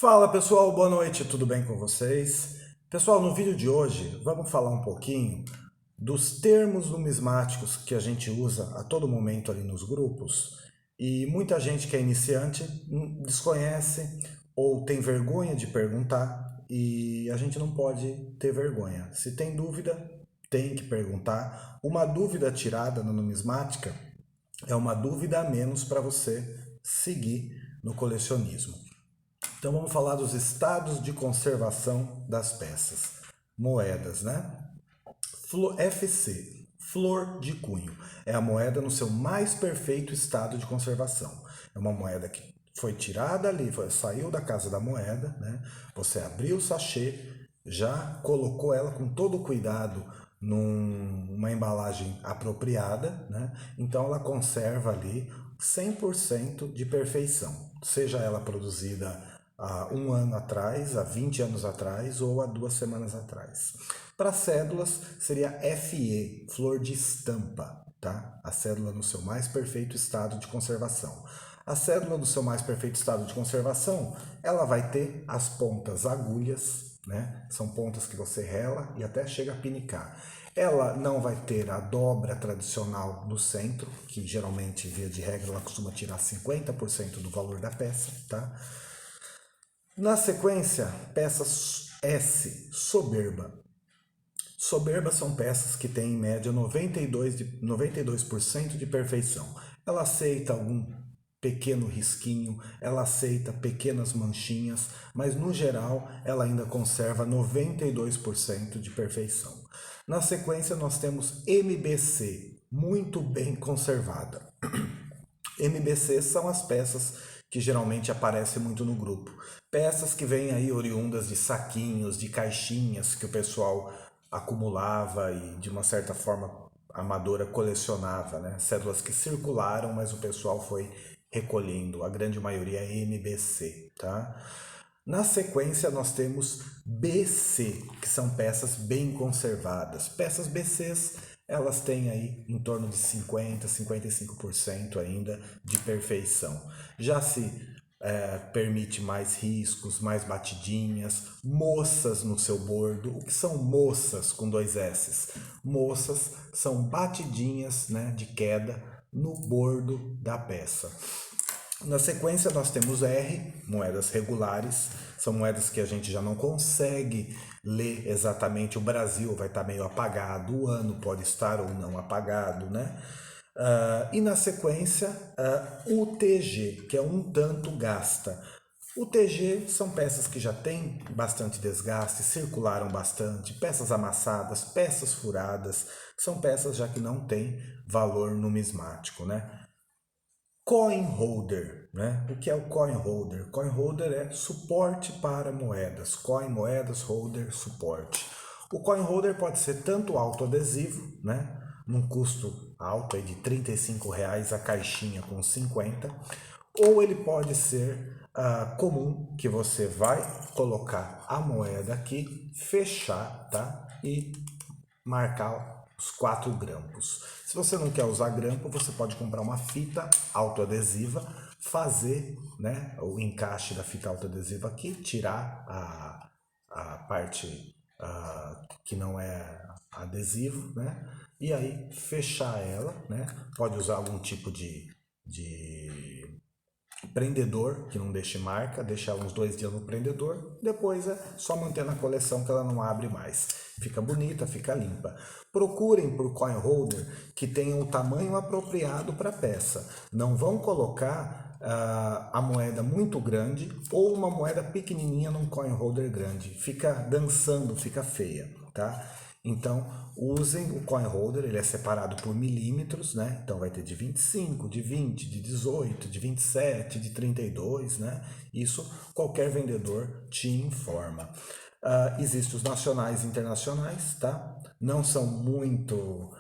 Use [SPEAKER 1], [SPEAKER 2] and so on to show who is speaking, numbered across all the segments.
[SPEAKER 1] Fala pessoal, boa noite, tudo bem com vocês? Pessoal, no vídeo de hoje vamos falar um pouquinho dos termos numismáticos que a gente usa a todo momento ali nos grupos e muita gente que é iniciante desconhece ou tem vergonha de perguntar e a gente não pode ter vergonha. Se tem dúvida, tem que perguntar. Uma dúvida tirada na numismática é uma dúvida a menos para você seguir no colecionismo. Então vamos falar dos estados de conservação das peças. Moedas, né? FC, flor de cunho. É a moeda no seu mais perfeito estado de conservação. É uma moeda que foi tirada ali, saiu da casa da moeda, né? Você abriu o sachê, já colocou ela com todo o cuidado numa embalagem apropriada, né? Então ela conserva ali 100% de perfeição, seja ela produzida há um ano atrás, há 20 anos atrás ou há 2 semanas atrás. Para cédulas seria FE, flor de estampa, tá? A cédula no seu mais perfeito estado de conservação. A cédula no seu mais perfeito estado de conservação, ela vai ter as pontas agulhas, né? São pontas que você rela e até chega a pinicar. Ela não vai ter a dobra tradicional no centro, que geralmente, via de regra, ela costuma tirar 50% do valor da peça, tá? Na sequência, peças S, soberba. Soberba são peças que têm em média 92% de perfeição. Ela aceita algum pequeno risquinho, ela aceita pequenas manchinhas, mas no geral ela ainda conserva 92% de perfeição. Na sequência nós temos MBC, muito bem conservada. MBC são as peças que geralmente aparecem muito no grupo. Peças que vêm aí oriundas de saquinhos, de caixinhas que o pessoal acumulava e de uma certa forma amadora colecionava, né? Cédulas que circularam, mas o pessoal foi recolhendo. A grande maioria é MBC, tá? Na sequência nós temos BC, que são peças bem conservadas. Peças BCs, elas têm aí em torno de 50, 55% ainda de perfeição. Já se permite mais riscos, mais batidinhas, moças no seu bordo. O que são moças com 2 S's? Moças são batidinhas, né, de queda no bordo da peça. Na sequência nós temos R, moedas regulares, são moedas que a gente já não consegue ler exatamente, o Brasil vai estar meio apagado, o ano pode estar ou não apagado, né? E na sequência, UTG, que é um tanto gasta. UTG são peças que já têm bastante desgaste, circularam bastante, peças amassadas, peças furadas, são peças já que não têm valor numismático, né? Coin holder, né? O que é o coin holder? Coin holder é suporte para moedas. Coin, moedas, holder, suporte. O coin holder pode ser tanto autoadesivo, né? Num custo alto aí de R$ 35 a caixinha com 50, ou ele pode ser comum, que você vai colocar a moeda aqui, fechar, tá? E marcar os 4 grampos. Se você não quer usar grampo, você pode comprar uma fita autoadesiva, fazer, né, o encaixe da fita autoadesiva aqui, tirar a parte que não é adesivo, né, e aí fechar ela, né, pode usar algum tipo de prendedor, que não deixe marca, deixar uns 2 dias no prendedor, depois é só manter na coleção que ela não abre mais. Fica bonita, fica limpa. Procurem por coin holder que tenham o tamanho apropriado para a peça. Não vão colocar a moeda muito grande ou uma moeda pequenininha num coin holder grande. Fica dançando, fica feia, tá? Então, usem o coin holder, ele é separado por milímetros, né? Então vai ter de 25, de 20, de 18, de 27, de 32, né? Isso qualquer vendedor te informa. Existem os nacionais e internacionais, tá? Não são muito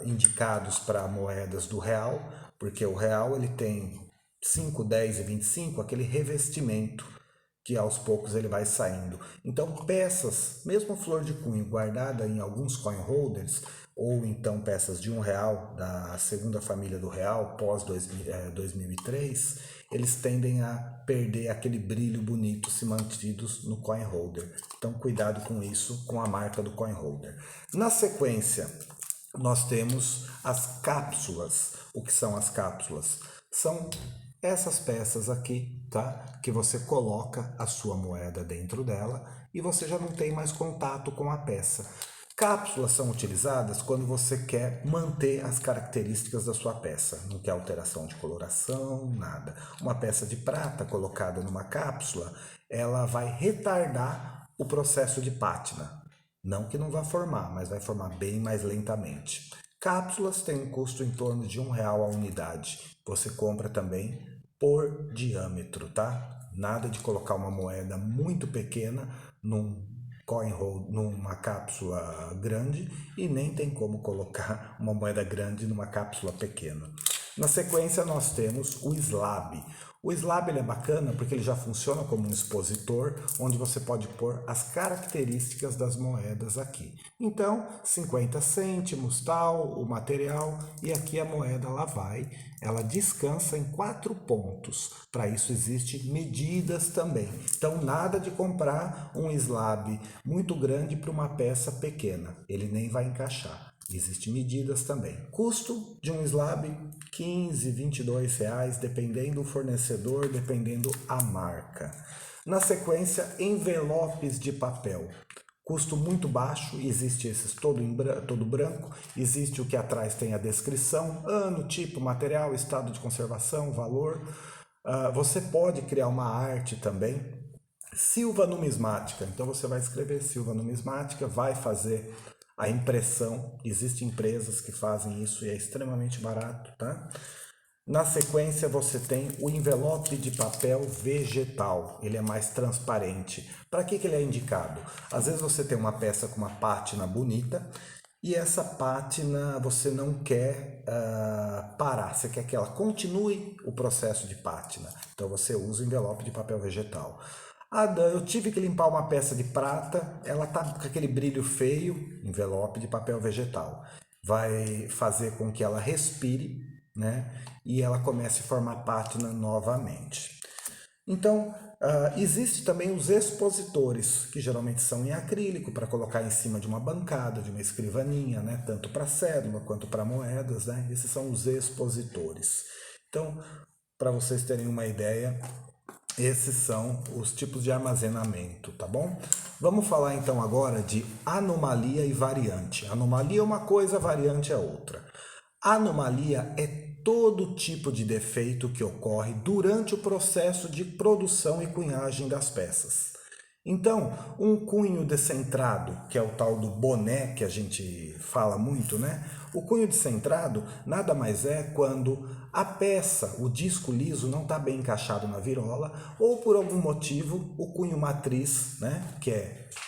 [SPEAKER 1] indicados para moedas do real, porque o real ele tem 5, 10 e 25, aquele revestimento que aos poucos ele vai saindo. Então peças, mesmo flor de cunho guardada em alguns coin holders, ou então peças de R$ 1 da segunda família do real, pós 2003, eles tendem a perder aquele brilho bonito se mantidos no coin holder. Então cuidado com isso, com a marca do coin holder. Na sequência, nós temos as cápsulas. O que são as cápsulas? São essas peças aqui, tá? Que você coloca a sua moeda dentro dela e você já não tem mais contato com a peça. Cápsulas são utilizadas quando você quer manter as características da sua peça, não quer alteração de coloração, nada. Uma peça de prata colocada numa cápsula, ela vai retardar o processo de pátina. Não que não vá formar, mas vai formar bem mais lentamente. Cápsulas têm um custo em torno de R$1 a unidade. Você compra também por diâmetro, tá? Nada de colocar uma moeda muito pequena numa cápsula grande e nem tem como colocar uma moeda grande numa cápsula pequena. Na sequência nós temos o slab. O slab ele é bacana porque ele já funciona como um expositor, onde você pode pôr as características das moedas aqui. Então, 50 cêntimos, tal, o material, e aqui a moeda ela descansa em 4 pontos. Para isso existem medidas também. Então, nada de comprar um slab muito grande para uma peça pequena, ele nem vai encaixar. Existem medidas também. Custo de um slab, R$15, R$22, dependendo do fornecedor, dependendo a marca. Na sequência, envelopes de papel. Custo muito baixo, existe esses todo branco, existe o que atrás tem a descrição, ano, tipo, material, estado de conservação, valor. Você pode criar uma arte também. Silva numismática, então você vai escrever Silva numismática, vai fazer a impressão, existem empresas que fazem isso e é extremamente barato, tá? Na sequência você tem o envelope de papel vegetal, ele é mais transparente. Para que ele é indicado? Às vezes você tem uma peça com uma pátina bonita e essa pátina você não quer parar, você quer que ela continue o processo de pátina. Então você usa o envelope de papel vegetal. Eu tive que limpar uma peça de prata, ela tá com aquele brilho feio, envelope de papel vegetal. Vai fazer com que ela respire, né? E ela comece a formar pátina novamente. Então, existe também os expositores, que geralmente são em acrílico, para colocar em cima de uma bancada, de uma escrivaninha, né? Tanto para cédula quanto para moedas, né? Esses são os expositores. Então, para vocês terem uma ideia, esses são os tipos de armazenamento, tá bom? Vamos falar então agora de anomalia e variante. Anomalia é uma coisa, variante é outra. Anomalia é todo tipo de defeito que ocorre durante o processo de produção e cunhagem das peças. Então, um cunho descentrado, que é o tal do boné que a gente fala muito, né? O cunho descentrado nada mais é quando a peça, o disco liso, não está bem encaixado na virola ou por algum motivo o cunho matriz, né?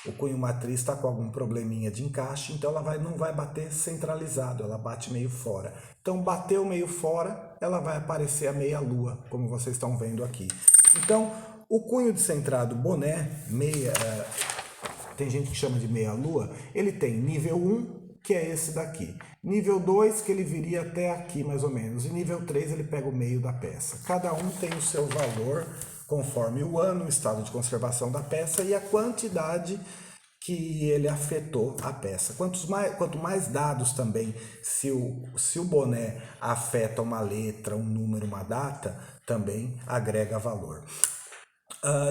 [SPEAKER 1] O cunho matriz está com algum probleminha de encaixe, então ela não vai bater centralizado, ela bate meio fora. Então, bateu meio fora, ela vai aparecer a meia-lua, como vocês estão vendo aqui. Então, o cunho descentrado boné, tem gente que chama de meia-lua, ele tem nível 1, que é esse daqui. Nível 2, que ele viria até aqui mais ou menos. E nível 3, ele pega o meio da peça. Cada um tem o seu valor, conforme o ano, o estado de conservação da peça e a quantidade que ele afetou a peça. Quanto mais dados também, se o boné afeta uma letra, um número, uma data, também agrega valor.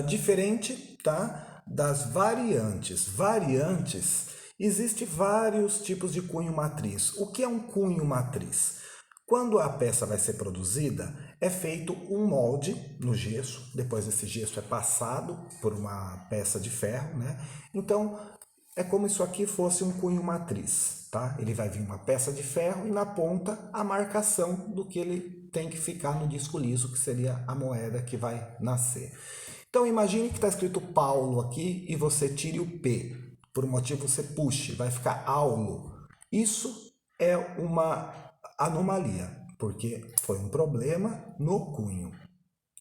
[SPEAKER 1] Diferente, tá, das variantes. Variantes, existem vários tipos de cunho matriz. O que é um cunho matriz? Quando a peça vai ser produzida, é feito um molde no gesso, depois esse gesso é passado por uma peça de ferro, né? Então, é como se isso aqui fosse um cunho matriz, tá? Ele vai vir uma peça de ferro e na ponta a marcação do que ele tem que ficar no disco liso, que seria a moeda que vai nascer. Então imagine que está escrito Paulo aqui e você tire o P. Por um motivo você puxe, vai ficar Aulo. Isso é uma anomalia, porque foi um problema no cunho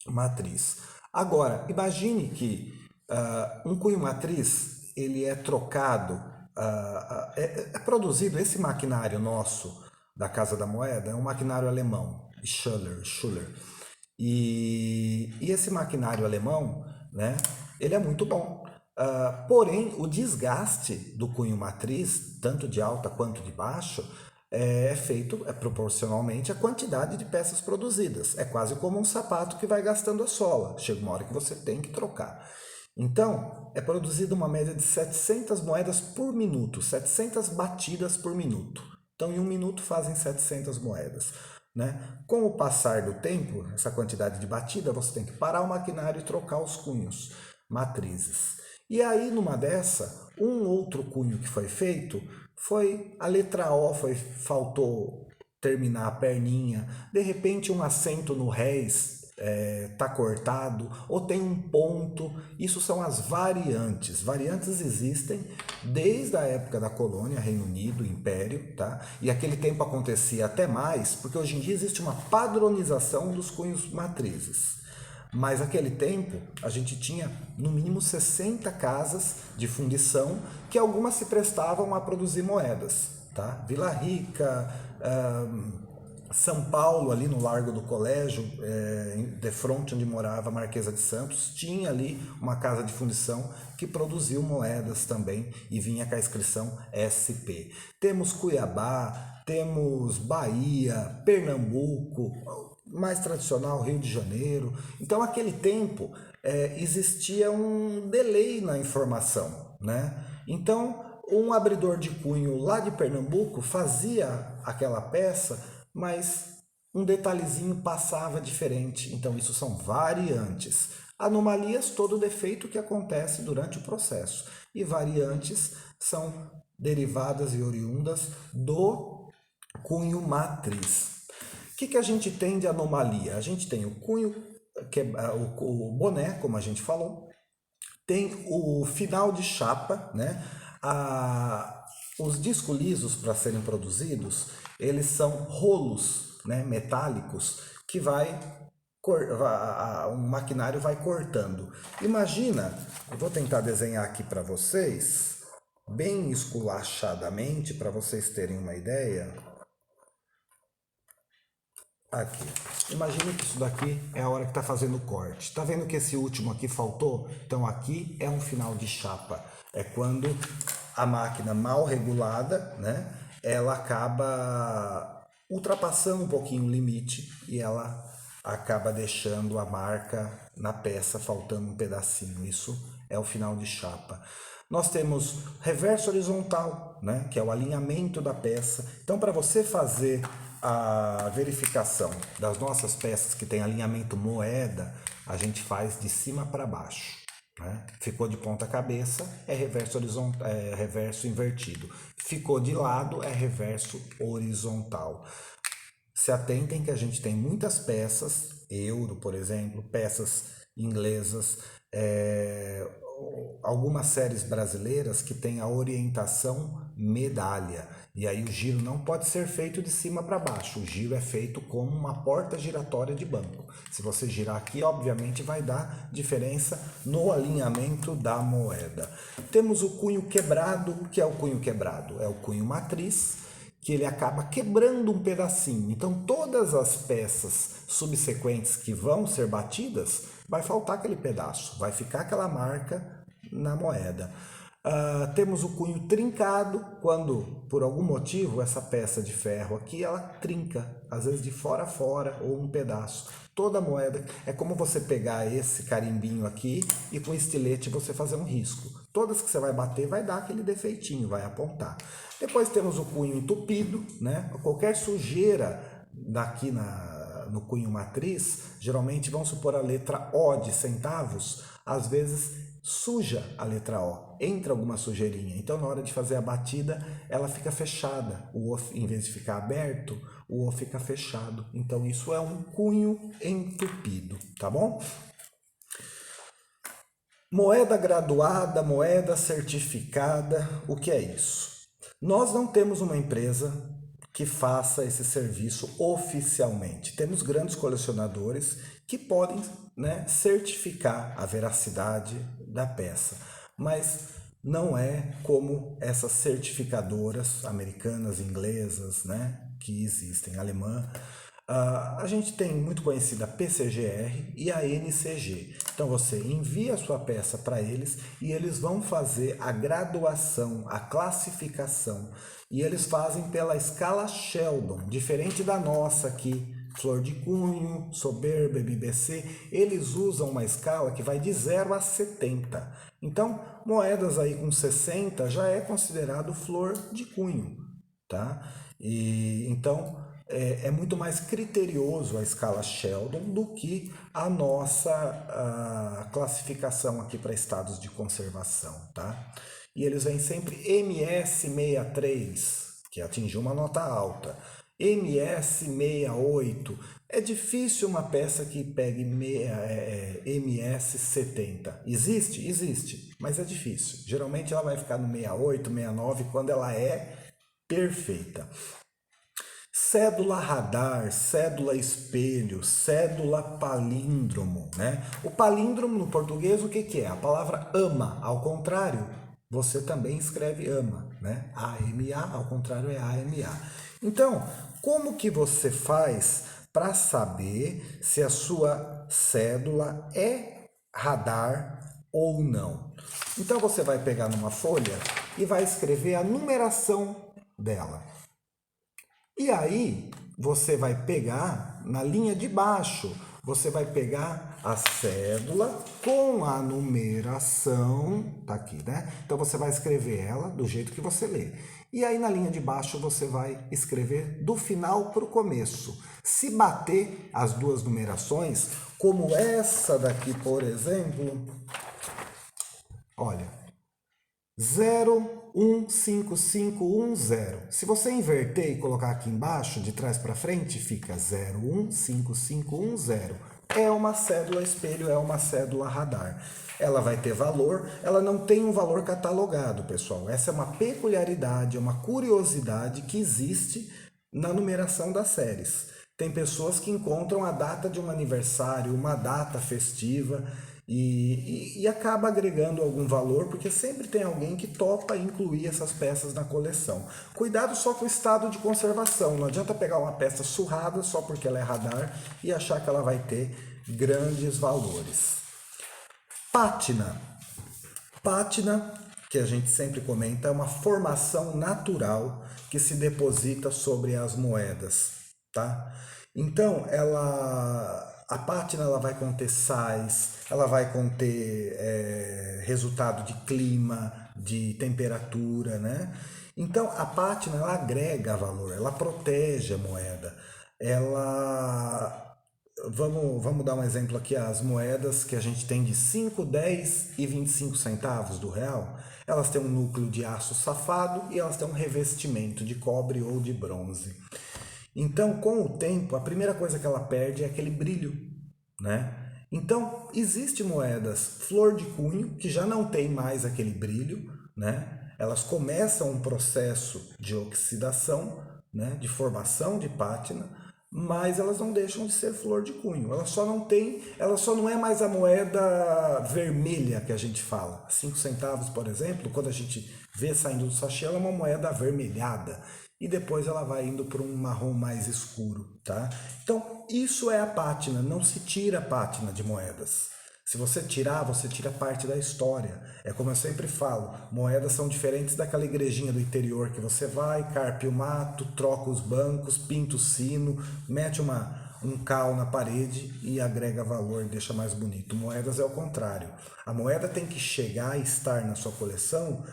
[SPEAKER 1] matriz. Agora, imagine que um cunho matriz ele é trocado, é produzido, esse maquinário nosso da Casa da Moeda é um maquinário alemão, Schuller. E esse maquinário alemão, né, ele é muito bom. Porém, o desgaste do cunho matriz, tanto de alta quanto de baixo, é feito proporcionalmente à quantidade de peças produzidas. É quase como um sapato que vai gastando a sola. Chega uma hora que você tem que trocar. Então, é produzida uma média de 700 moedas por minuto, 700 batidas por minuto. Então, em um minuto fazem 700 moedas. Né? Com o passar do tempo, essa quantidade de batida, você tem que parar o maquinário e trocar os cunhos matrizes. E aí, numa dessa, um outro cunho que foi feito foi a letra O, faltou terminar a perninha. De repente, um acento no réis está cortado ou tem um ponto. Isso são as variantes. Variantes existem desde a época da colônia, Reino Unido, Império, tá? E aquele tempo acontecia até mais, porque hoje em dia existe uma padronização dos cunhos matrizes. Mas naquele tempo a gente tinha no mínimo 60 casas de fundição que algumas se prestavam a produzir moedas. Tá? Vila Rica, São Paulo, ali no Largo do Colégio, de frente onde morava a Marquesa de Santos, tinha ali uma casa de fundição que produziu moedas também e vinha com a inscrição SP. Temos Cuiabá, temos Bahia, Pernambuco, mais tradicional, Rio de Janeiro. Então, naquele tempo, existia um delay na informação, né? Então, um abridor de cunho lá de Pernambuco fazia aquela peça, mas um detalhezinho passava diferente. Então, isso são variantes. Anomalias, todo defeito que acontece durante o processo. E variantes são derivadas e oriundas do cunho matriz. O que a gente tem de anomalia? A gente tem o cunho, o boné, como a gente falou, tem o final de chapa, né? Os discos lisos para serem produzidos, eles são rolos, né, metálicos que o maquinário vai cortando. Imagina, eu vou tentar desenhar aqui para vocês, bem esculachadamente, para vocês terem uma ideia. Aqui. Imagine que isso daqui é a hora que está fazendo o corte. Está vendo que esse último aqui faltou? Então aqui é um final de chapa. É quando a máquina mal regulada, né, ela acaba ultrapassando um pouquinho o limite e ela acaba deixando a marca na peça, faltando um pedacinho. Isso é o final de chapa. Nós temos reverso horizontal, né, que é o alinhamento da peça. Então, para você fazer a verificação das nossas peças que tem alinhamento moeda, a gente faz de cima para baixo. Né? Ficou de ponta cabeça, é reverso horizontal, é reverso invertido. Ficou de lado, é reverso horizontal. Se atentem que a gente tem muitas peças, euro, por exemplo, peças inglesas, algumas séries brasileiras que têm a orientação medalha. E aí o giro não pode ser feito de cima para baixo, o giro é feito como uma porta giratória de banco. Se você girar aqui, obviamente vai dar diferença no alinhamento da moeda. Temos o cunho quebrado. O que é o cunho quebrado? É o cunho matriz, que ele acaba quebrando um pedacinho. Então todas as peças subsequentes que vão ser batidas, vai faltar aquele pedaço, vai ficar aquela marca na moeda. Temos o cunho trincado, quando por algum motivo essa peça de ferro aqui ela trinca, às vezes de fora a fora ou um pedaço. Toda moeda é como você pegar esse carimbinho aqui e com estilete você fazer um risco. Todas que você vai bater vai dar aquele defeitinho, vai apontar. Depois temos o cunho entupido, né? Qualquer sujeira daqui no cunho matriz, geralmente vamos supor a letra O de centavos, às vezes suja a letra O, entra alguma sujeirinha. Então, na hora de fazer a batida, ela fica fechada. O O, em vez de ficar aberto, o O fica fechado. Então, isso é um cunho entupido, tá bom? Moeda graduada, moeda certificada, o que é isso? Nós não temos uma empresa que faça esse serviço oficialmente. Temos grandes colecionadores que podem, né, certificar a veracidade da peça, mas não é como essas certificadoras americanas, inglesas, né, que existem, alemã. A gente tem muito conhecida a PCGR e a NCG. Então você envia a sua peça para eles e eles vão fazer a graduação, a classificação. E eles fazem pela escala Sheldon, diferente da nossa aqui, Flor de Cunho, Soberba, MBC. Eles usam uma escala que vai de 0 a 70. Então, moedas aí com 60 já é considerado Flor de Cunho, tá? E então é muito mais criterioso a escala Sheldon do que a nossa classificação aqui para estados de conservação, tá? E eles vêm sempre MS63, que atingiu uma nota alta. MS68, é difícil uma peça que pegue MS70. Existe? Existe, mas é difícil. Geralmente ela vai ficar no 68, 69 quando ela é perfeita. Cédula radar, cédula espelho, cédula palíndromo, né? O palíndromo no português o que que é? A palavra ama, ao contrário, você também escreve ama, né? A-M-A, ao contrário é A-M-A. Então, como que você faz para saber se a sua cédula é radar ou não? Então você vai pegar numa folha e vai escrever a numeração dela. E aí você vai pegar na linha de baixo, você vai pegar a cédula com a numeração, tá aqui, né? Então você vai escrever ela do jeito que você lê. E aí na linha de baixo você vai escrever do final para o começo. Se bater as duas numerações, como essa daqui, por exemplo, olha, 015510. Se você inverter e colocar aqui embaixo, de trás para frente, fica 015510. É uma cédula espelho, é uma cédula radar. Ela vai ter valor, ela não tem um valor catalogado, pessoal. Essa é uma peculiaridade, é uma curiosidade que existe na numeração das séries. Tem pessoas que encontram a data de um aniversário, uma data festiva, e acaba agregando algum valor, porque sempre tem alguém que topa incluir essas peças na coleção. Cuidado só com o estado de conservação, não adianta pegar uma peça surrada só porque ela é radar e achar que ela vai ter grandes valores. Pátina. Pátina, que a gente sempre comenta, é uma formação natural que se deposita sobre as moedas, tá? Então, a pátina ela vai conter sais, ela vai conter resultado de clima, de temperatura, né? Então, a pátina ela agrega valor, ela protege a moeda, ela vamos dar um exemplo aqui, as moedas que a gente tem de 5, 10 e 25 centavos do real, elas têm um núcleo de aço safado e elas têm um revestimento de cobre ou de bronze. Então, com o tempo, a primeira coisa que ela perde é aquele brilho, né? Então, existem moedas flor de cunho que já não tem mais aquele brilho, né? Elas começam um processo de oxidação, né? De formação de pátina, mas elas não deixam de ser flor de cunho. Ela só não é mais a moeda vermelha que a gente fala. 5 centavos, por exemplo, quando a gente vê saindo do sachê, ela é uma moeda avermelhada e depois ela vai indo para um marrom mais escuro, tá? Então, isso é a pátina, não se tira a pátina de moedas. Se você tirar, você tira parte da história. É como eu sempre falo, moedas são diferentes daquela igrejinha do interior que você vai, carpe o mato, troca os bancos, pinta o sino, mete um cal na parede e agrega valor, deixa mais bonito. Moedas é o contrário. A moeda tem que chegar e estar na sua coleção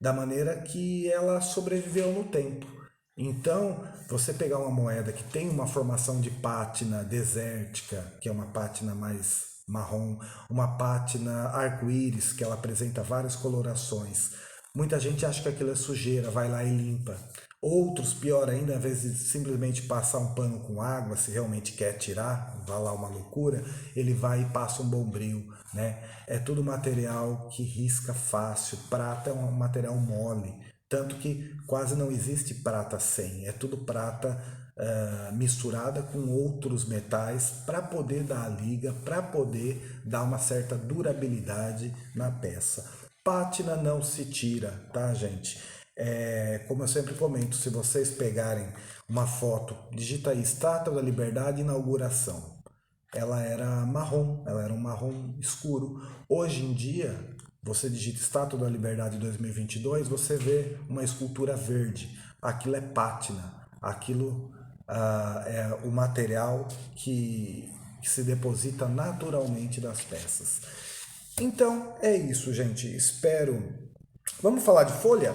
[SPEAKER 1] da maneira que ela sobreviveu no tempo. Então, você pegar uma moeda que tem uma formação de pátina desértica, que é uma pátina mais marrom, uma pátina arco-íris, que ela apresenta várias colorações. Muita gente acha que aquilo é sujeira, vai lá e limpa. Outros, pior ainda, ao invés de simplesmente passar um pano com água, se realmente quer tirar, vai lá uma loucura, ele vai e passa um bombril, né? É tudo material que risca fácil, prata é um material mole, tanto que quase não existe prata sem, é tudo prata misturada com outros metais para poder dar a liga, para poder dar uma certa durabilidade na peça. Pátina não se tira, tá, gente? Como eu sempre comento, se vocês pegarem uma foto, digita aí Estátua da Liberdade inauguração. Ela era marrom, ela era um marrom escuro. Hoje em dia, você digita Estátua da Liberdade 2022, você vê uma escultura verde. Aquilo é pátina, aquilo é o material que se deposita naturalmente das peças. Então é isso, gente. Espero. Vamos falar de folha?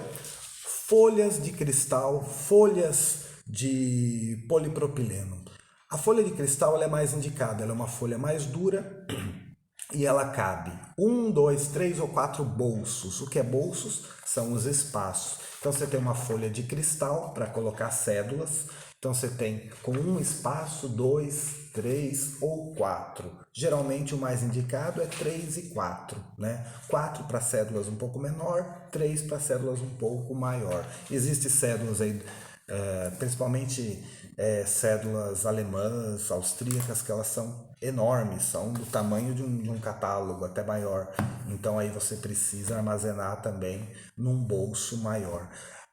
[SPEAKER 1] Folhas de cristal, folhas de polipropileno. A folha de cristal ela é mais indicada, ela é uma folha mais dura e ela cabe 1, 2, 3 ou 4 bolsos. O que é bolsos? São os espaços. Então você tem uma folha de cristal para colocar cédulas. Então você tem com um espaço, 2, 3 ou 4. Geralmente o mais indicado é 3 e 4, né? 4 para cédulas um pouco menor, 3 para cédulas um pouco maior. Existem cédulas aí, principalmente cédulas alemãs, austríacas, que elas são enormes, são do tamanho de um catálogo, até maior. Então aí você precisa armazenar também num bolso maior.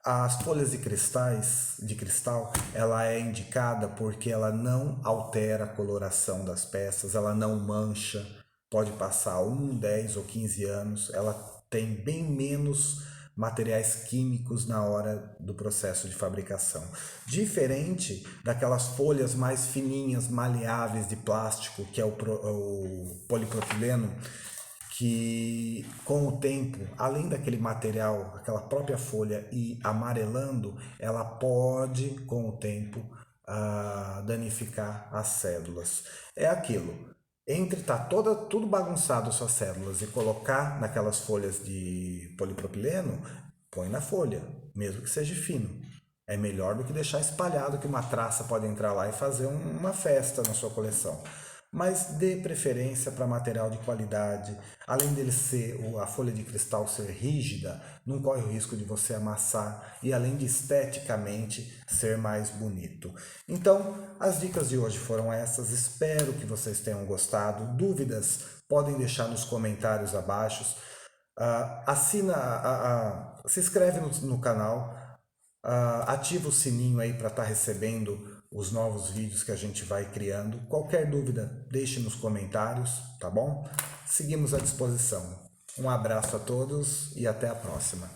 [SPEAKER 1] As folhas de cristal, ela é indicada porque ela não altera a coloração das peças, ela não mancha, pode passar 10 ou 15 anos, ela tem bem menos materiais químicos na hora do processo de fabricação. Diferente daquelas folhas mais fininhas, maleáveis de plástico, que é o polipropileno, que com o tempo, além daquele material, aquela própria folha ir amarelando, ela pode, com o tempo, danificar as células. É aquilo. Entre tudo bagunçado suas células e colocar naquelas folhas de polipropileno, põe na folha, mesmo que seja fino. É melhor do que deixar espalhado, que uma traça pode entrar lá e fazer uma festa na sua coleção. Mas dê preferência para material de qualidade. Além dele ser a folha de cristal ser rígida, não corre o risco de você amassar e além de esteticamente ser mais bonito. Então, as dicas de hoje foram essas. Espero que vocês tenham gostado. Dúvidas podem deixar nos comentários abaixo. Se inscreve no canal. Ativa o sininho aí para estar recebendo os novos vídeos que a gente vai criando. Qualquer dúvida, deixe nos comentários, tá bom? Seguimos à disposição. Um abraço a todos e até a próxima.